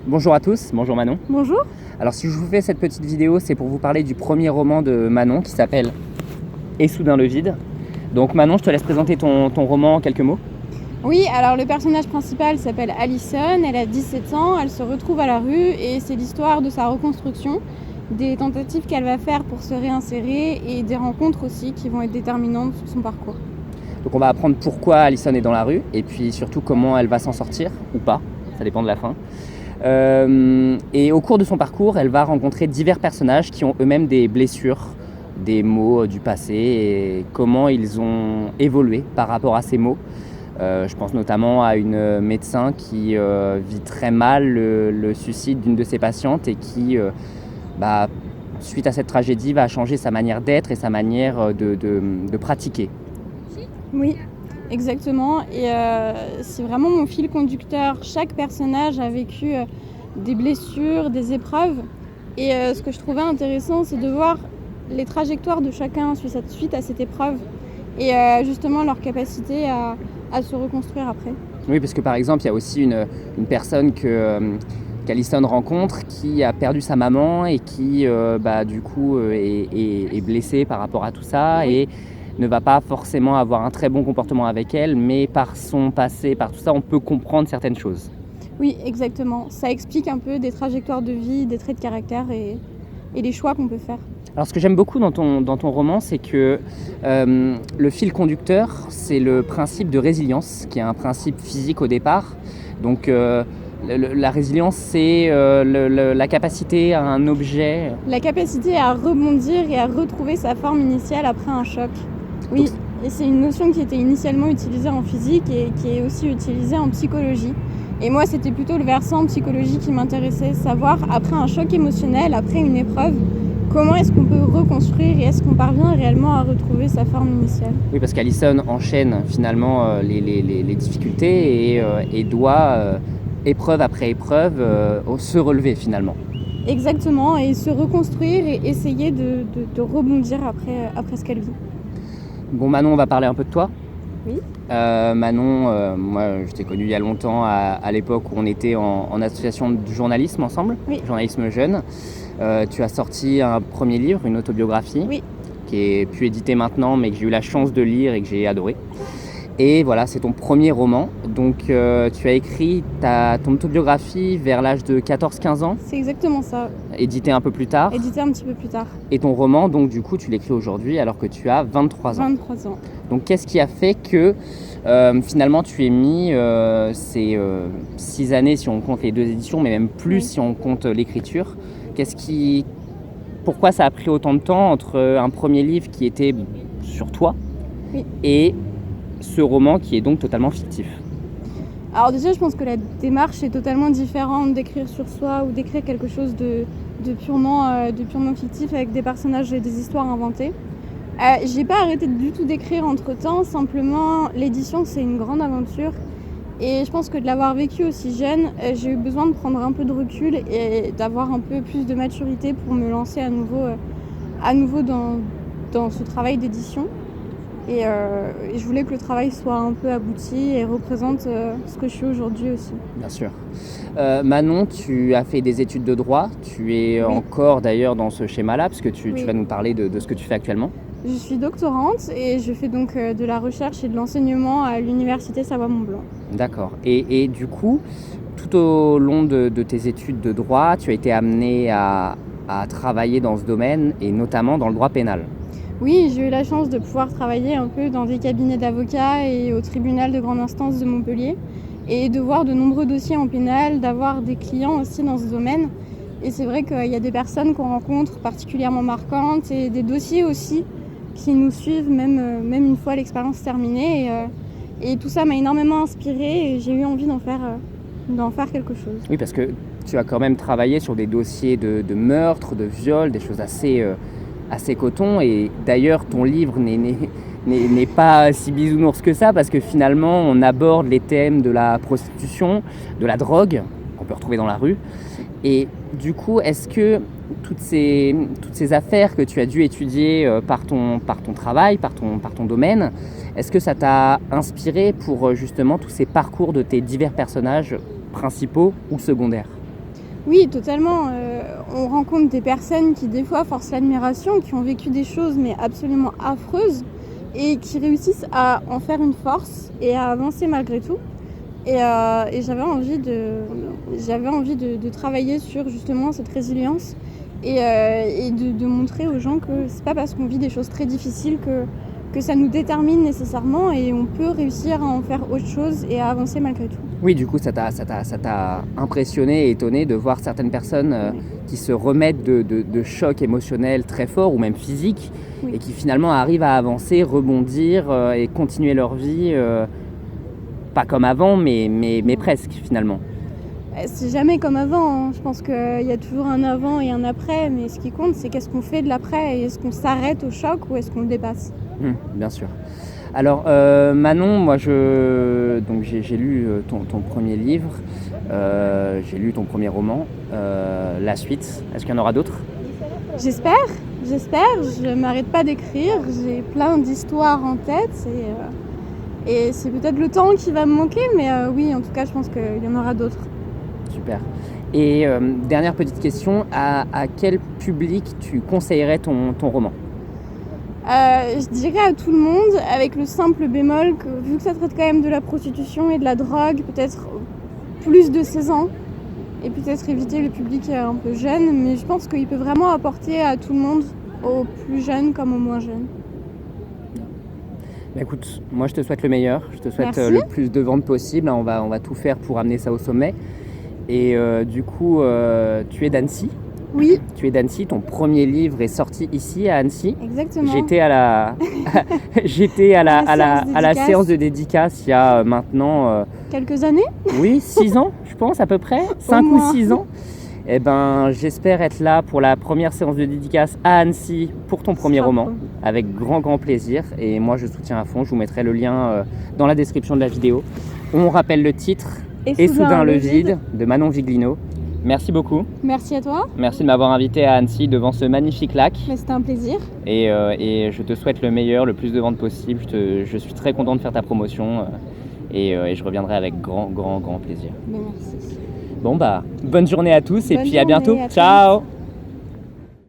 Bonjour à tous, bonjour Manon. Bonjour. Alors si je vous fais cette petite vidéo, c'est pour vous parler du premier roman de Manon qui s'appelle Et soudain le vide. Donc Manon, je te laisse présenter ton roman en quelques mots. Oui, alors le personnage principal s'appelle Alison, elle a 17 ans, elle se retrouve à la rue et c'est l'histoire de sa reconstruction, des tentatives qu'elle va faire pour se réinsérer et des rencontres aussi qui vont être déterminantes sur son parcours. Donc on va apprendre pourquoi Alison est dans la rue et puis surtout comment elle va s'en sortir ou pas, ça dépend de la fin. Et au cours de son parcours, elle va rencontrer divers personnages qui ont eux-mêmes des blessures, des maux du passé et comment ils ont évolué par rapport à ces maux. Je pense notamment à une médecin qui vit très mal le suicide d'une de ses patientes et qui, suite à cette tragédie, va changer sa manière d'être et sa manière de pratiquer. Oui, exactement. Et c'est vraiment mon fil conducteur. Chaque personnage a vécu des blessures, des épreuves. Et ce que je trouvais intéressant, c'est de voir les trajectoires de chacun suite à cette épreuve et justement leur capacité à se reconstruire après. Oui, parce que par exemple, il y a aussi une personne qu'Alison rencontre qui a perdu sa maman et qui du coup est blessée par rapport à tout ça. Oui. Et ne va pas forcément avoir un très bon comportement avec elle, mais par son passé, par tout ça, on peut comprendre certaines choses. Oui, exactement. Ça explique un peu des trajectoires de vie, des traits de caractère et les choix qu'on peut faire. Alors ce que j'aime beaucoup dans ton roman, c'est que le fil conducteur, c'est le principe de résilience, qui est un principe physique au départ. Donc la résilience, c'est la capacité à un objet. La capacité à rebondir et à retrouver sa forme initiale après un choc. Oui, et c'est une notion qui était initialement utilisée en physique et qui est aussi utilisée en psychologie. Et moi, c'était plutôt le versant psychologie qui m'intéressait, savoir après un choc émotionnel, après une épreuve, comment est-ce qu'on peut reconstruire et est-ce qu'on parvient réellement à retrouver sa forme initiale. Oui, parce qu'Alison enchaîne finalement les difficultés et doit, épreuve après épreuve, se relever finalement. Exactement, et se reconstruire et essayer de rebondir après ce qu'elle vit. Bon Manon, on va parler un peu de toi. Oui. Manon, moi je t'ai connue il y a longtemps à l'époque où on était en association de journalisme ensemble, Oui. Journalisme jeune. Tu as sorti un premier livre, une autobiographie, Oui. qui est plus édité maintenant mais que j'ai eu la chance de lire et que j'ai adoré. Et voilà, c'est ton premier roman. Donc tu as écrit ton autobiographie vers l'âge de 14-15 ans, C'est exactement ça, édité un peu plus tard. édité un petit peu plus tard, Et ton roman, donc du coup, tu l'écris aujourd'hui alors que tu as 23 ans. 23 ans. Donc qu'est-ce qui a fait que finalement tu aies mis ces 6 années si on compte les 2 éditions, mais même plus Oui. si on compte l'écriture. Pourquoi ça a pris autant de temps entre un premier livre qui était sur toi Oui. et ce roman qui est donc totalement fictif? Alors déjà, je pense que la démarche est totalement différente d'écrire sur soi ou d'écrire quelque chose de purement fictif avec des personnages et des histoires inventées. J'ai pas arrêté du tout d'écrire entre-temps, simplement l'édition c'est une grande aventure et je pense que de l'avoir vécu aussi jeune, j'ai eu besoin de prendre un peu de recul et d'avoir un peu plus de maturité pour me lancer à nouveau dans ce travail d'édition. Et je voulais que le travail soit un peu abouti et représente ce que je suis aujourd'hui aussi. Bien sûr. Manon, tu as fait des études de droit. Tu es Oui. encore d'ailleurs dans ce schéma-là, parce que tu Oui. vas nous parler de ce que tu fais actuellement. Je suis doctorante et je fais donc de la recherche et de l'enseignement à l'université Savoie-Mont-Blanc. D'accord. Et du coup, tout au long de tes études de droit, tu as été amenée à travailler dans ce domaine, et notamment dans le droit pénal. Oui, j'ai eu la chance de pouvoir travailler un peu dans des cabinets d'avocats et au tribunal de grande instance de Montpellier et de voir de nombreux dossiers en pénal, d'avoir des clients aussi dans ce domaine. Et c'est vrai qu'il y a des personnes qu'on rencontre particulièrement marquantes et des dossiers aussi qui nous suivent même une fois l'expérience terminée. Et tout ça m'a énormément inspirée et j'ai eu envie d'en faire quelque chose. Oui, parce que tu as quand même travaillé sur des dossiers de meurtre, de viol, des choses assez coton. Et d'ailleurs, ton livre n'est pas si bisounours que ça, parce que finalement, on aborde les thèmes de la prostitution, de la drogue, qu'on peut retrouver dans la rue. Et du coup, est-ce que toutes ces affaires que tu as dû étudier par ton travail, par ton domaine, est-ce que ça t'a inspiré pour justement tous ces parcours de tes divers personnages principaux ou secondaires ? Oui, totalement. On rencontre des personnes qui, des fois, forcent l'admiration, qui ont vécu des choses, mais absolument affreuses, et qui réussissent à en faire une force et à avancer malgré tout. Et j'avais envie de travailler sur, justement, cette résilience et de montrer aux gens que c'est pas parce qu'on vit des choses très difficiles que ça nous détermine nécessairement, et on peut réussir à en faire autre chose et à avancer malgré tout. Oui, du coup, ça t'a impressionné et étonné de voir certaines personnes Oui. qui se remettent de chocs émotionnels très forts ou même physiques, Oui. et qui finalement arrivent à avancer, rebondir et continuer leur vie, pas comme avant, mais presque finalement. C'est jamais comme avant, hein. Je pense qu'il y a toujours un avant et un après, mais ce qui compte, c'est qu'est-ce qu'on fait de l'après, et est-ce qu'on s'arrête au choc ou est-ce qu'on le dépasse. Bien sûr. Alors Manon, moi donc j'ai lu ton premier livre, j'ai lu ton premier roman, la suite, est-ce qu'il y en aura d'autres? J'espère, je m'arrête pas d'écrire, j'ai plein d'histoires en tête, et c'est peut-être le temps qui va me manquer, mais oui, en tout cas, je pense qu'il y en aura d'autres. Super. Et dernière petite question, à quel public tu conseillerais ton roman? Je dirais à tout le monde, avec le simple bémol que, vu que ça traite quand même de la prostitution et de la drogue, peut-être plus de 16 ans, et peut-être éviter le public un peu jeune, mais je pense qu'il peut vraiment apporter à tout le monde, aux plus jeunes comme aux moins jeunes. Bah écoute, moi je te souhaite le meilleur, je te souhaite Merci. le plus de ventes possible, on va tout faire pour amener ça au sommet. Et du coup, tu es d'Annecy. Oui, Tu es d'Annecy, ton premier livre est sorti ici à Annecy. exactement. J'étais à la séance de dédicace il y a maintenant Quelques années. oui, 6 ans, je pense à peu près, 5 ou moins. 6 ans. Et ben, j'espère être là pour la première séance de dédicace à Annecy pour ton premier sera roman, cool. avec grand plaisir. Et moi, je soutiens à fond. Je vous mettrai le lien dans la description de la vidéo. On rappelle le titre, Et soudain le vide, de Manon Viglino. Merci beaucoup. Merci à toi, Merci de m'avoir invité à Annecy devant ce magnifique lac. mais c'était un plaisir. Et je te souhaite le meilleur, le plus de ventes possible. Je suis très content de faire ta promotion et je reviendrai avec grand plaisir. Mais merci. Bon bah, bonne journée à tous et Bonne puis à journée, bientôt. à très Ciao! vite.